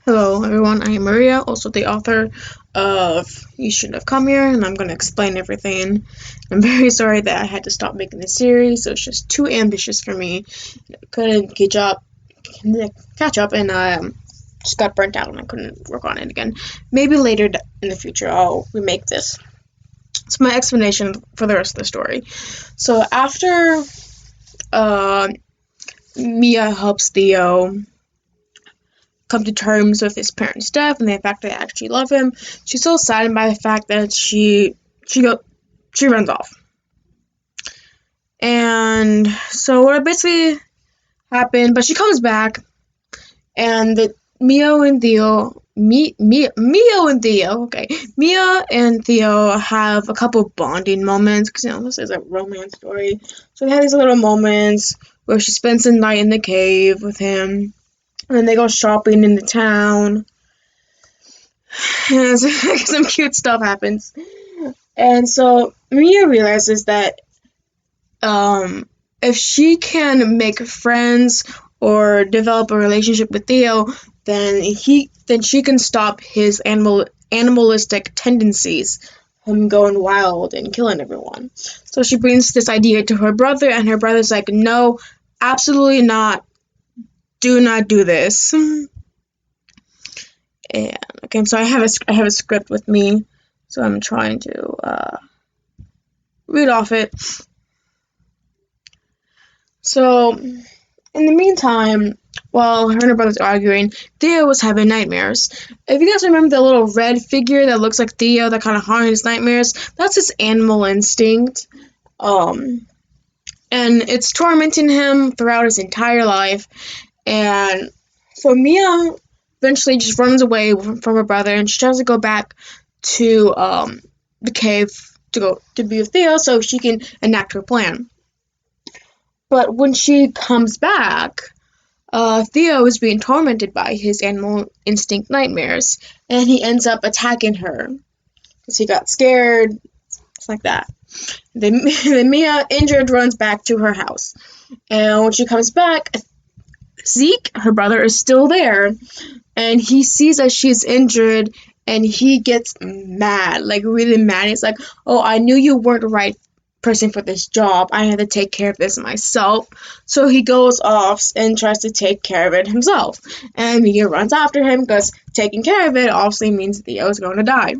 Hello, everyone. I am Maria, also the author of You Shouldn't Have Come Here, and I'm going to explain everything. I'm very sorry that I had to stop making this series. It was just too ambitious for me. I couldn't catch up, and just got burnt out, and I couldn't work on it again. Maybe later in the future, I'll remake this. It's my explanation for the rest of the story. So after uh, Mia helps Theo come to terms with his parents' death and the fact that they actually love him, she's so saddened by the fact that she runs off. And so what basically happened, but she comes back, and the Mia and Theo have a couple bonding moments because this is a romance story. So they have these little moments where she spends the night in the cave with him, and then they go shopping in the town, and some cute stuff happens. And so Mia realizes that if she can make friends or develop a relationship with Theo, then she can stop his animalistic tendencies, him going wild and killing everyone. So she brings this idea to her brother, and her brother's like, "No, absolutely not. Do not do this." And okay, so I have a script with me, so I'm trying to read off it. So, in the meantime, while her and her brother's arguing, Theo was having nightmares. If you guys remember the little red figure that looks like Theo that kind of haunts his nightmares, that's his animal instinct. Um, and it's tormenting him throughout his entire life. And so Mia eventually just runs away from her brother, and she tries to go back to the cave to go to be with Theo so she can enact her plan. But when she comes back, Theo is being tormented by his animal instinct nightmares, and he ends up attacking her because he got scared. It's like that. Then Mia, injured, runs back to her house, and when she comes back, Zeke, her brother, is still there, and he sees that she's injured, and he gets mad, like really mad. He's like, "Oh, I knew you weren't the right person for this job. I had to take care of this myself." So he goes off and tries to take care of it himself. And Mia runs after him because taking care of it obviously means Theo is going to die.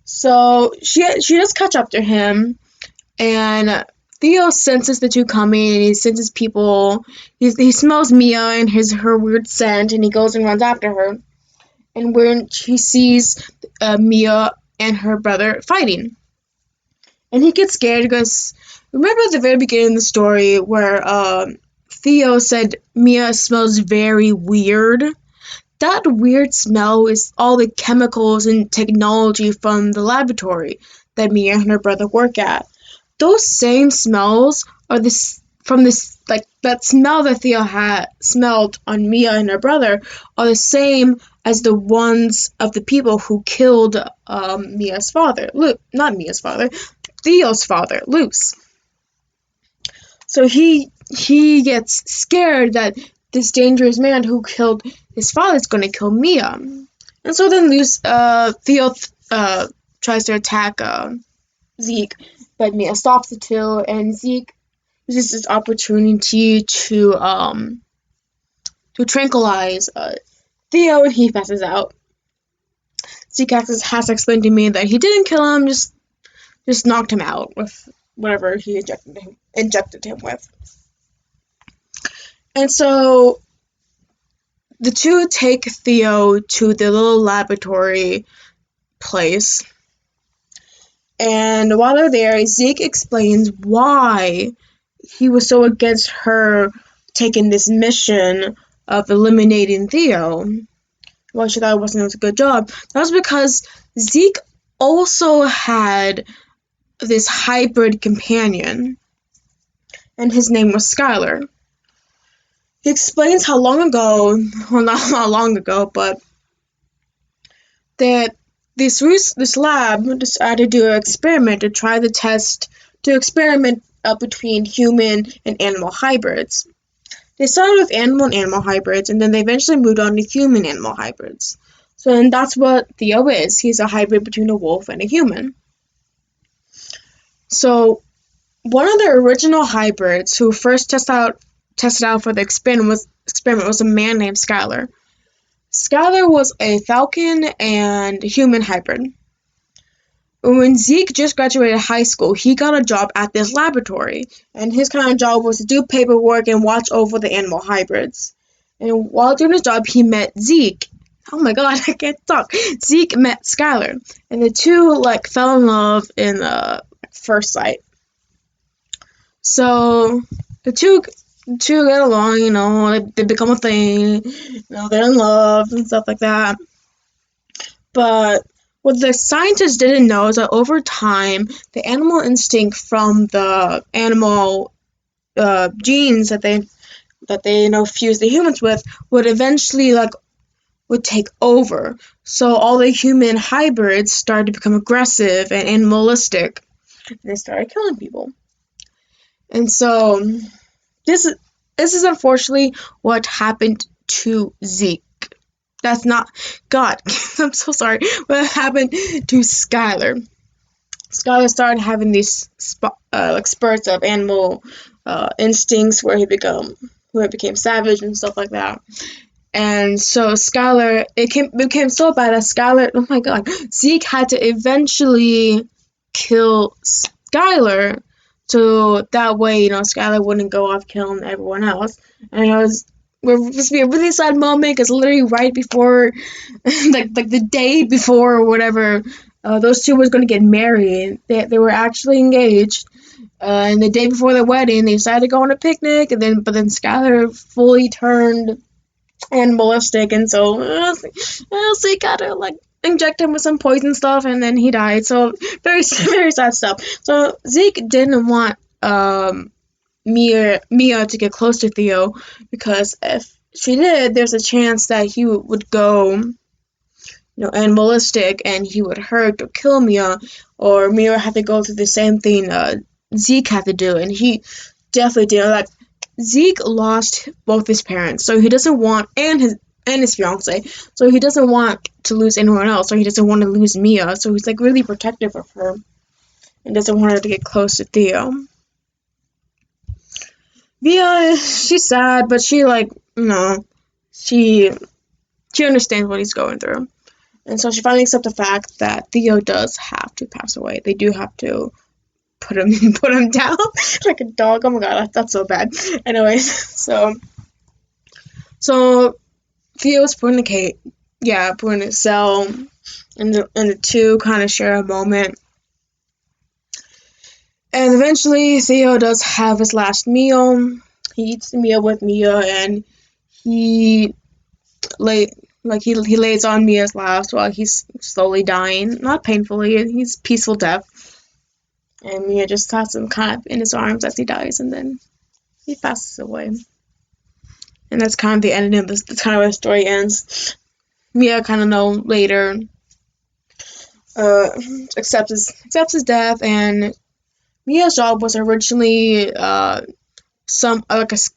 So she does catch up to him, and Theo senses the two coming, and he senses people. He smells Mia and her weird scent, and he goes and runs after her. And when he sees Mia and her brother fighting, and he gets scared because remember at the very beginning of the story where Theo said Mia smells very weird. That weird smell is all the chemicals and technology from the laboratory that Mia and her brother work at. Those same smells are this like that smell that Theo had smelled on Mia and her brother are the same as the ones of the people who killed Mia's father. Not Mia's father, Theo's father, Luce. So he gets scared that this dangerous man who killed his father is going to kill Mia. And so then Theo tries to attack Zeke, but Mia stops the two, and Zeke uses this opportunity to tranquilize Theo, and he passes out. Zeke has explained to me that he didn't kill him, just knocked him out with whatever he injected him with. And so the two take Theo to the little laboratory place. And while they're there, Zeke explains why he was so against her taking this mission of eliminating Theo. Why she thought it wasn't a good job. That was because Zeke also had this hybrid companion, and his name was Skylar. He explains how long ago, well, not how long ago, but that this lab decided to do an experiment to experiment between human and animal hybrids. They started with animal and animal hybrids, and then they eventually moved on to human animal hybrids. So, and that's what Theo is. He's a hybrid between a wolf and a human. So, one of the original hybrids who first tested out for the experiment was a man named Skylar. Skylar was a falcon and human hybrid. When Zeke just graduated high school, he got a job at this laboratory, and his kind of job was to do paperwork and watch over the animal hybrids. And while doing his job, he met Zeke. Oh my god, I can't talk. Zeke met Skylar, and the two fell in love in first sight. So the two get along, they become a thing, they're in love and stuff like that. But what the scientists didn't know is that over time, the animal instinct from the animal genes that they fuse the humans with would eventually would take over. So all the human hybrids started to become aggressive and animalistic. And they started killing people. And so this is unfortunately what happened to Zeke. That's not God. I'm so sorry. What happened to Skylar? Skylar started having these spurts of animal instincts where he became savage and stuff like that. And so Skylar, it became so bad that Skylar, oh my god, Zeke had to eventually kill Skylar, so that way, Skylar wouldn't go off killing everyone else. And it was supposed to be a really sad moment because literally right before, like the day before or whatever, those two was going to get married. They were actually engaged. And the day before the wedding, they decided to go on a picnic, and then Skylar fully turned animalistic, and so Zeke got to inject him with some poison stuff, and then he died. So very very sad stuff. So Zeke didn't want Mia to get close to Theo, because if she did, there's a chance that he would go animalistic, and he would hurt or kill Mia, or Mia would have to go through the same thing Zeke had to do, and he definitely did. Zeke lost both his parents, so he doesn't want, and his fiance, so he doesn't want to lose anyone else, so he doesn't want to lose Mia, so he's really protective of her, and doesn't want her to get close to Theo. Mia, she's sad, but she she understands what he's going through, and so she finally accepts the fact that Theo does have to pass away. They do have to put him down like a dog. Oh my god, that's so bad. Anyways, so Theo's put in a cell, and the two kind of share a moment. And eventually, Theo does have his last meal. He eats the meal with Mia, and he lays on Mia's last while he's slowly dying, not painfully. He's peaceful death. And Mia just has him kind of in his arms as he dies, and then he passes away. And that's kind of the ending of this. That's kind of where the story ends. Mia kind of later accepts his death, and Mia's job was originally a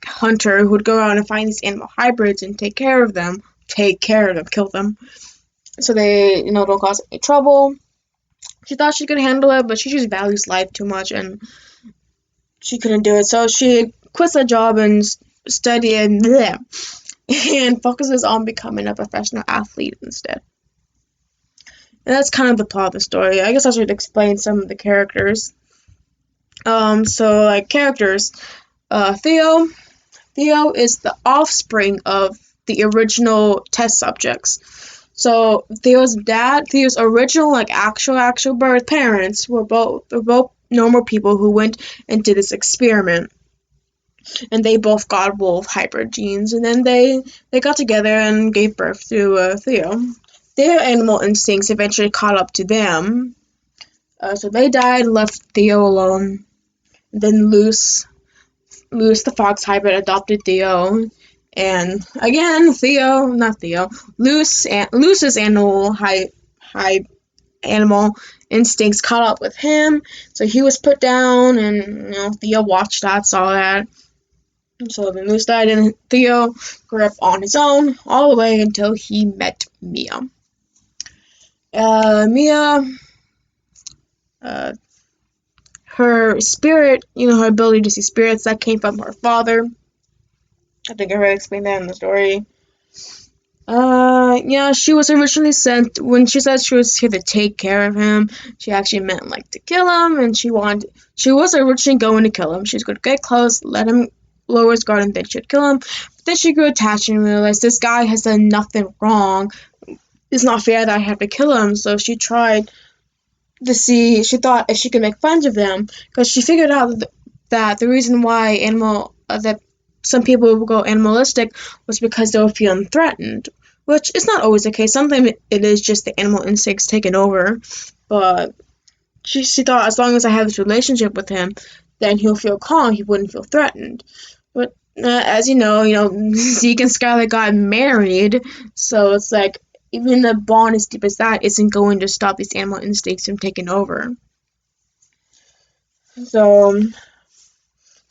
hunter who would go out and find these animal hybrids and take care of them, kill them, so they don't cause any trouble. She thought she could handle it, but she just values life too much, and she couldn't do it. So she quits that job and studies and focuses on becoming a professional athlete instead. And that's kind of the plot of the story. I guess I should explain some of the characters. Characters. Theo is the offspring of the original test subjects. So Theo's original actual birth parents were both normal people who went and did this experiment, and they both got wolf hybrid genes, and then they got together and gave birth to Theo. Their animal instincts eventually caught up to them, so they died and left Theo alone. And then Luce the fox hybrid adopted Theo. And again, Luce's animal instincts caught up with him, so he was put down, and Theo watched that, saw that, So the moose died, and Theo grew up on his own all the way until he met Mia. Mia, uh, her spirit, her ability to see spirits, that came from her father. I think I already explained that in the story. Yeah, she was originally sent, when she said she was here to take care of him, she actually meant, like, to kill him, and she was originally going to kill him. She was going to get close, let him lower his guard, and then she'd kill him. But then she grew attached and realized this guy has done nothing wrong. It's not fair that I have to kill him, so she tried she thought if she could make friends with him, because she figured out that the reason why that some people would go animalistic was because they were feeling threatened, which is not always the case. Sometimes it is just the animal instincts taking over, but she thought as long as I have this relationship with him, then he'll feel calm, he wouldn't feel threatened. But as Zeke and Skylar got married, so it's like even the bond as deep as that isn't going to stop these animal instincts from taking over. So,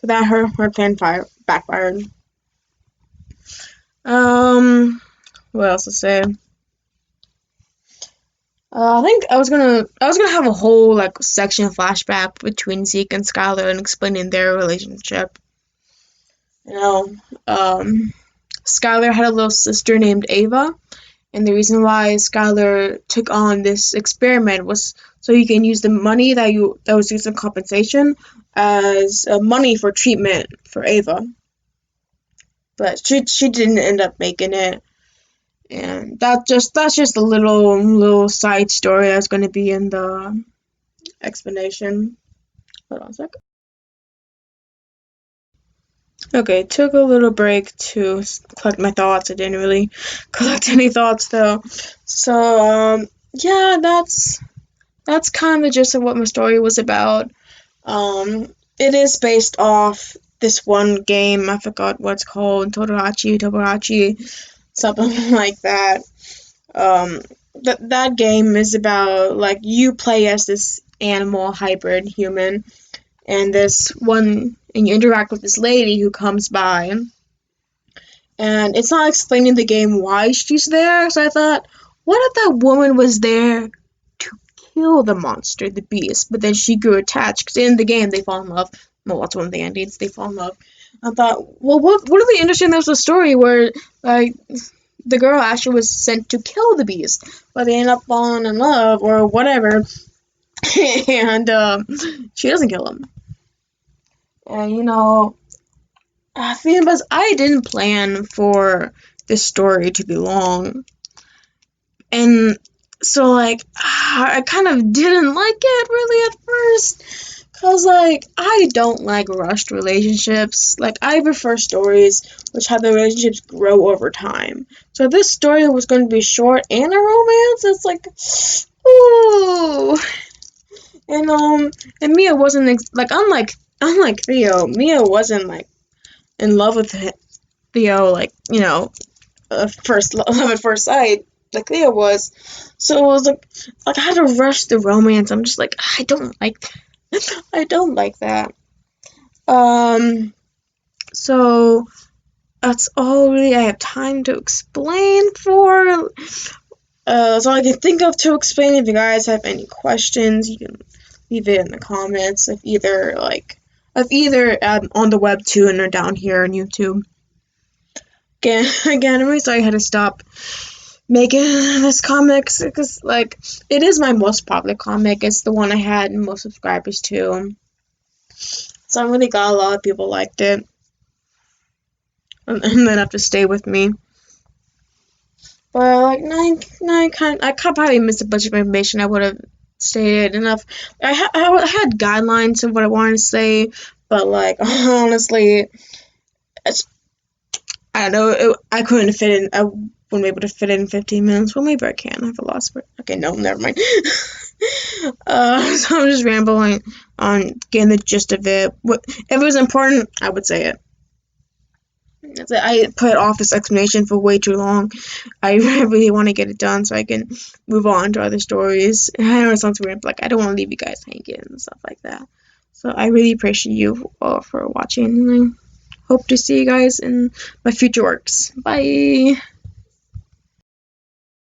that her plan backfired. What else to say? I think I was gonna have a whole like section flashback between Zeke and Skylar and explaining their relationship. You know, Skylar had a little sister named Ava, and the reason why Skylar took on this experiment was so you can use the money that was used in compensation as money for treatment for Ava. But she didn't end up making it, and that's just a little side story that's going to be in the explanation. Hold on a sec. Okay, took a little break to collect my thoughts. I didn't really collect any thoughts though. So yeah, that's kind of the gist of what my story was about. It is based off this one game. I forgot what it's called. Toborachi, something like that. Um, that game is about like you play as this animal hybrid human, and you interact with this lady who comes by, and it's not explaining the game why she's there. So I thought, what if that woman was there to kill the monster, the beast, but then she grew attached because in the game they fall in love. Well, that's one of the endings. They fall in love. I thought, well, what if we understand there's a story where like the girl actually was sent to kill the beast, but they end up falling in love or whatever, and she doesn't kill him. And thing was, I didn't plan for this story to be long, and so like I kind of didn't like it really at first. Cause like I don't like rushed relationships. Like I prefer stories which have the relationships grow over time. So this story was going to be short and a romance. It's like, ooh, and Mia wasn't like unlike Theo. Mia wasn't like in love with Theo. Like first love at first sight. Like Theo was. So it was like I had to rush the romance. I'm just like I don't like I don't like that. So that's all really I have time to explain for. That's all I can think of to explain. If you guys have any questions, you can leave it in the comments. If either on the webtoon or down here on YouTube. Again, I'm really sorry I had to stop making this comics because like it is my most popular comic. It's the one I had most subscribers to. So I'm really glad a lot of people liked it. And then have to stay with me. But like I probably missed a bunch of information I would have stated enough. I had guidelines of what I wanted to say, but like honestly, I don't know. I couldn't fit in. I wouldn't be able to fit it in 15 minutes. Well, maybe I can. I have a lost for it. Okay, no, never mind. So I'm just rambling on getting the gist of it. If it was important, I would say it. I put off this explanation for way too long. I really want to get it done so I can move on to other stories. I know it sounds weird, but like I don't want to leave you guys hanging and stuff like that. So I really appreciate you all for watching. And I hope to see you guys in my future works. Bye!